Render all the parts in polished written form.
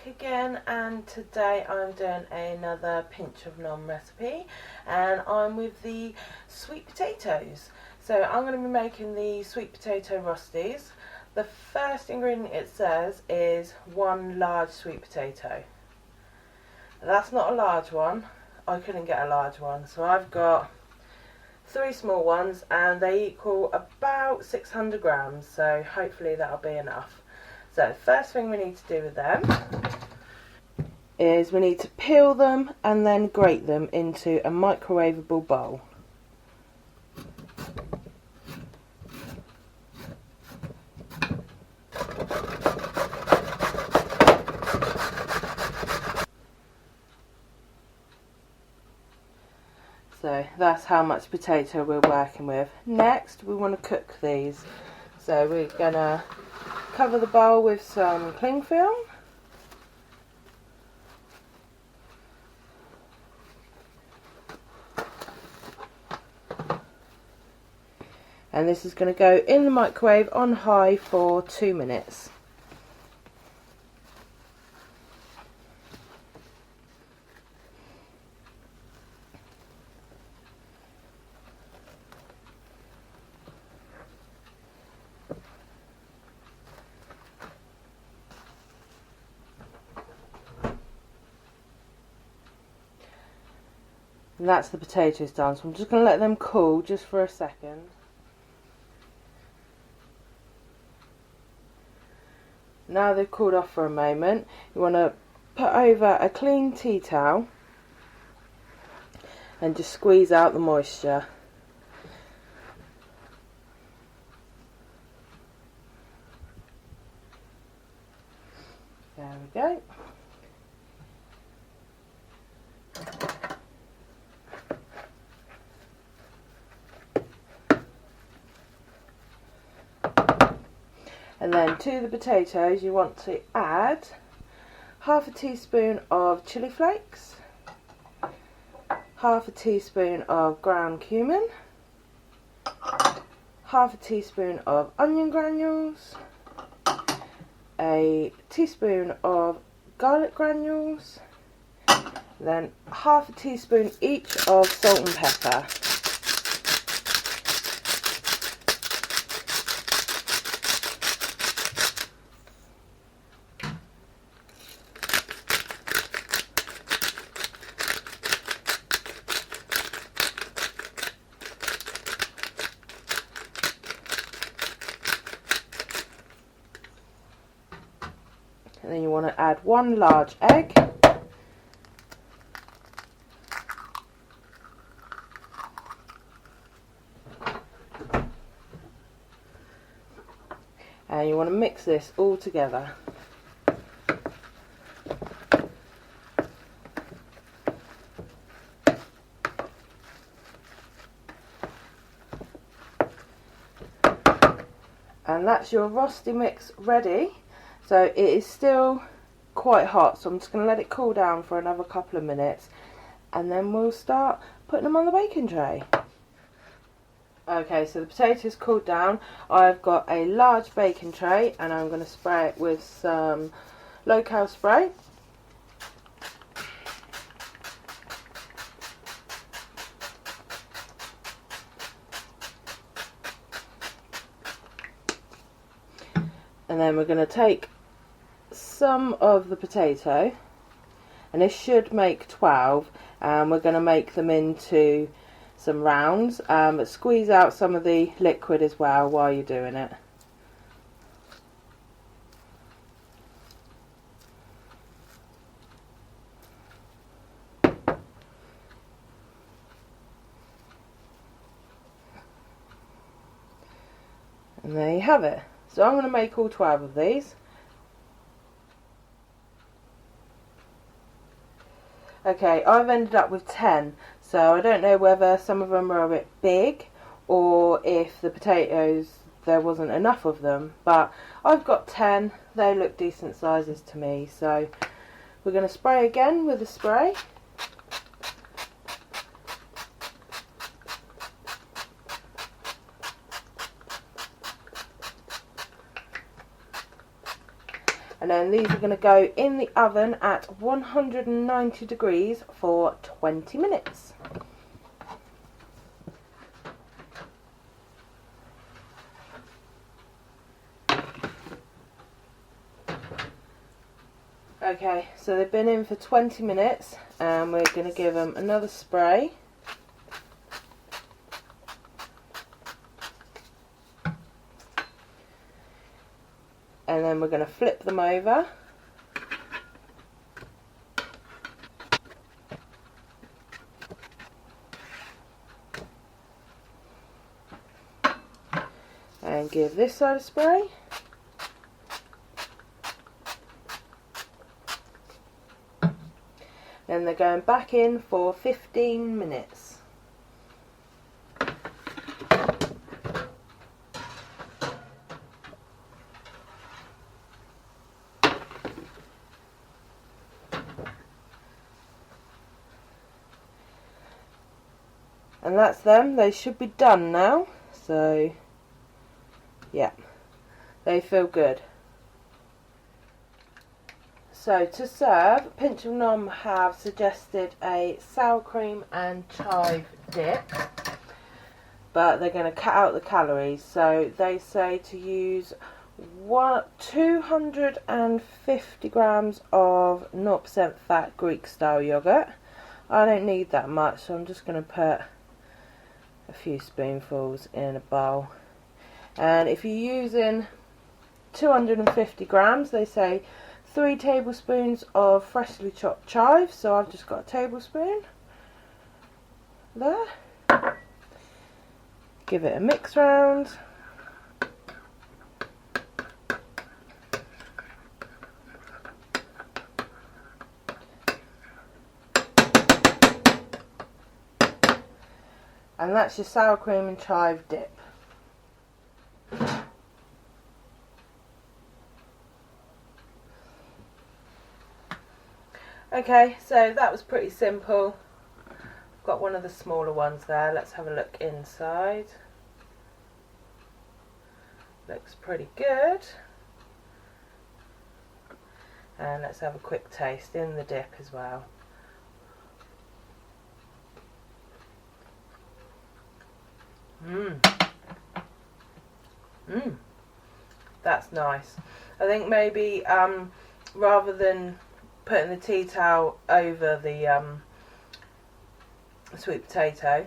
again, and today I'm doing another pinch of nom recipe, and I'm with the sweet potatoes. So I'm going to be making the sweet potato Rostis. The first ingredient it says is 1 large sweet potato. That's not a large one. I couldn't get a large one, so I've got 3 small ones and they equal about 600 grams, so hopefully that'll be enough. So first thing we need to do with them is we need to peel them and then grate them into a microwavable bowl. So that's how much potato we're working with. Next we want to cook these. So we're going to cover the bowl with some cling film. And this is going to go in the microwave on high for 2 minutes. And that's the potatoes done, so I'm just going to let them cool just for a second. Now they've cooled off for a moment, you want to put over a clean tea towel and just squeeze out the moisture. There we go. And then to the potatoes you want to add half a teaspoon of chili flakes, half a teaspoon of ground cumin, half a teaspoon of onion granules, a teaspoon of garlic granules, then half a teaspoon each of salt and pepper. And then you want to add 1 large egg, and you want to mix this all together. And that's your Rosti mix ready. So it is still quite hot, so I'm just going to let it cool down for another couple of minutes and then we'll start putting them on the baking tray. Okay, so the potatoes cooled down. I've got a large baking tray and I'm going to spray it with some low-cal spray. And then we're going to take some of the potato, and this should make 12, and we're going to make them into some rounds, but squeeze out some of the liquid as well while you're doing it. And there you have it. So I'm going to make all 12 of these. Okay, I've ended up with 10, so I don't know whether some of them are a bit big or if the potatoes, there wasn't enough of them, but I've got 10, they look decent sizes to me, so we're going to spray again with the spray. And then these are going to go in the oven at 190 degrees for 20 minutes. Okay, so they've been in for 20 minutes and we're going to give them another spray. And then we're going to flip them over. And give this side a spray. Then they're going back in for 15 minutes. And that's them. They should be done now. So, yeah, they feel good. So to serve, Pinch of Nom have suggested a sour cream and chive dip, but they're going to cut out the calories. So they say to use 250 grams of 0% fat Greek style yogurt. I don't need that much, so I'm just going to put a few spoonfuls in a bowl. And if you're using 250 grams, they say 3 tablespoons of freshly chopped chives, so I've just got a tablespoon there. Give it a mix round. And that's your sour cream and chive dip. Okay, so that was pretty simple. I've got one of the smaller ones there. Let's have a look inside. Looks pretty good. And let's have a quick taste in the dip as well. That's nice. I think maybe rather than putting the tea towel over the sweet potato,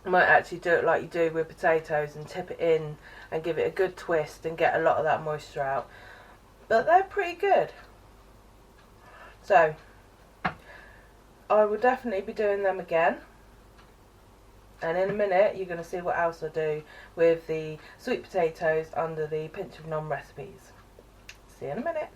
I might actually do it like you do with potatoes and tip it in and give it a good twist and get a lot of that moisture out. But they're pretty good. So I will definitely be doing them again. And in a minute you're going to see what else I do with the sweet potatoes under the Pinch of Nom recipes. See you in a minute.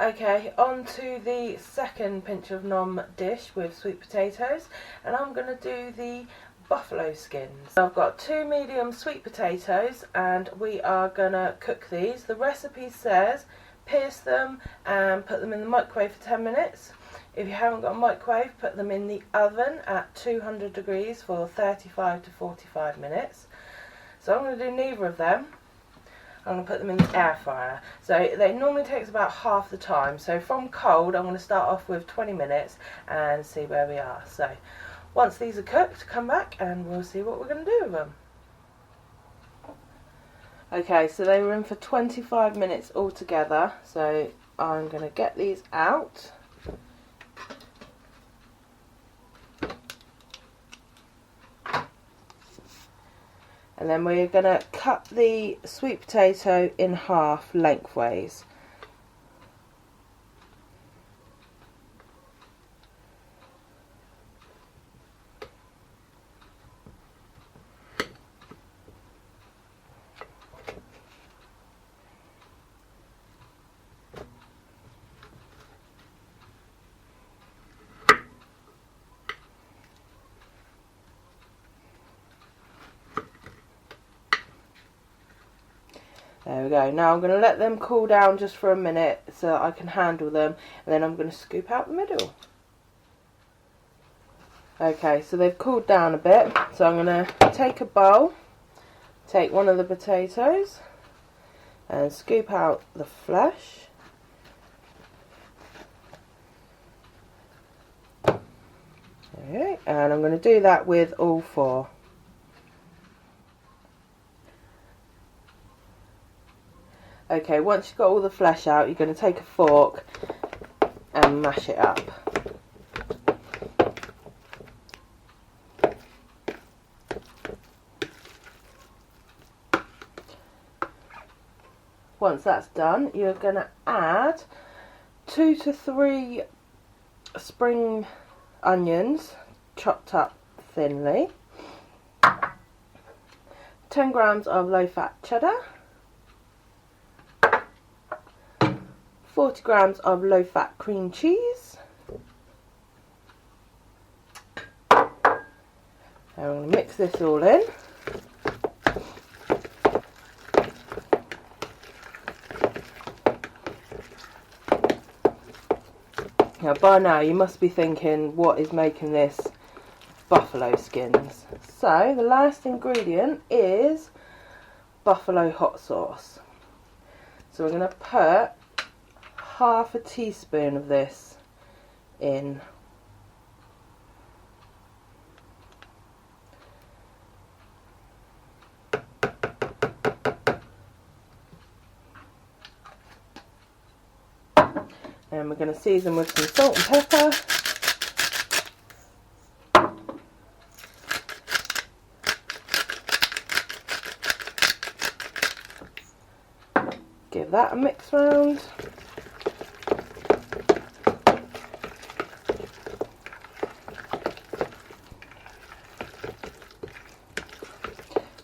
Okay, on to the second Pinch of Nom dish with sweet potatoes, and I'm going to do the buffalo skins. I've got 2 medium sweet potatoes and we are going to cook these. The recipe says pierce them and put them in the microwave for 10 minutes. If you haven't got a microwave, put them in the oven at 200 degrees for 35 to 45 minutes. So I'm going to do neither of them. I'm going to put them in the air fryer. So they normally takes about half the time. So from cold, I'm going to start off with 20 minutes and see where we are. So once these are cooked, come back and we'll see what we're going to do with them. Okay, so they were in for 25 minutes altogether. So I'm going to get these out. And then we're going to cut the sweet potato in half lengthways. There we go. Now I'm going to let them cool down just for a minute so that I can handle them, and then I'm going to scoop out the middle. Okay, so they've cooled down a bit, so I'm going to take a bowl, take one of the potatoes and scoop out the flesh. Okay, and I'm going to do that with all 4. Okay, once you've got all the flesh out, you're going to take a fork and mash it up. Once that's done, you're going to add 2 to 3 spring onions chopped up thinly, 10 grams of low-fat cheddar, 40 grams of low-fat cream cheese, and I'm going to mix this all in. Now by now you must be thinking, what is making this buffalo skins? So the last ingredient is buffalo hot sauce. So we're going to put half a teaspoon of this in. And we're going to season with some salt and pepper. Give that a mix round.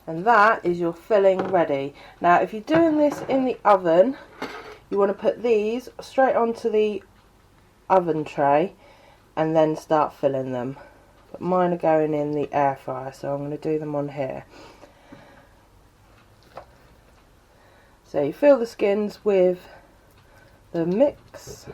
And that is your filling ready. Now if you're doing this in the oven, you want to put these straight onto the oven tray and then start filling them. But mine are going in the air fryer, so I'm going to do them on here. So you fill the skins with the mix.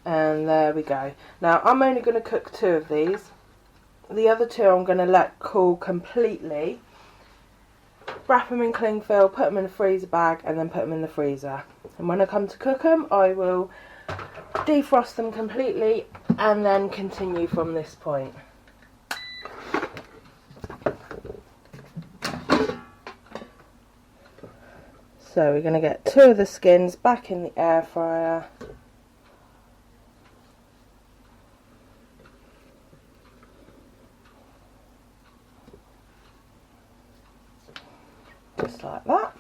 And there we go. Now I'm only going to cook 2 of these. The other 2 I'm going to let cool completely. Wrap them in cling film, put them in a freezer bag and then put them in the freezer. And when I come to cook them, I will defrost them completely and then continue from this point. So we're going to get 2 of the skins back in the air fryer. Just like that.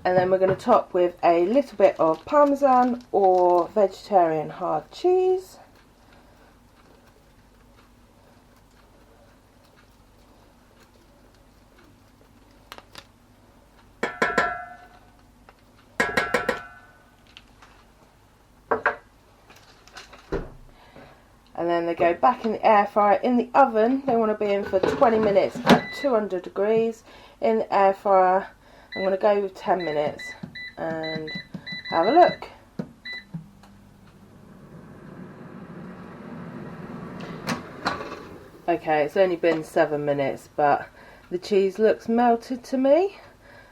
And then we're going to top with a little bit of parmesan or vegetarian hard cheese. And then they go back in the air fryer. In the oven, they want to be in for 20 minutes at 200 degrees. In the air fryer, I'm going to go with 10 minutes and have a look. Okay, it's only been 7 minutes, but the cheese looks melted to me.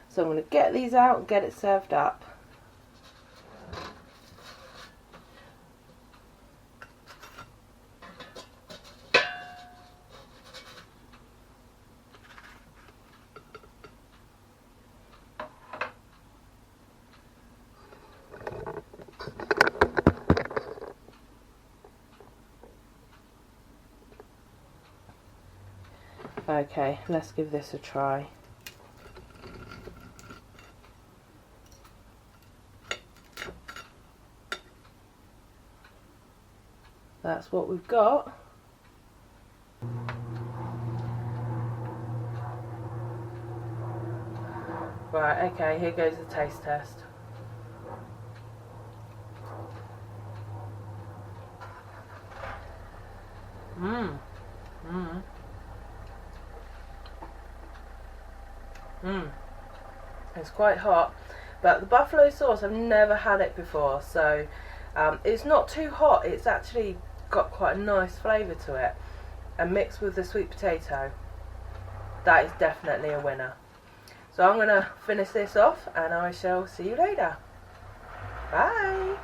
So I'm going to get these out and get it served up. Okay, let's give this a try. That's what we've got. Right, okay, here goes the taste test. Mmm. Mmm. Mmm. It's quite hot, but the buffalo sauce, I've never had it before, so it's not too hot. It's actually got quite a nice flavour to it, and mixed with the sweet potato, that is definitely a winner. So I'm going to finish this off, and I shall see you later. Bye!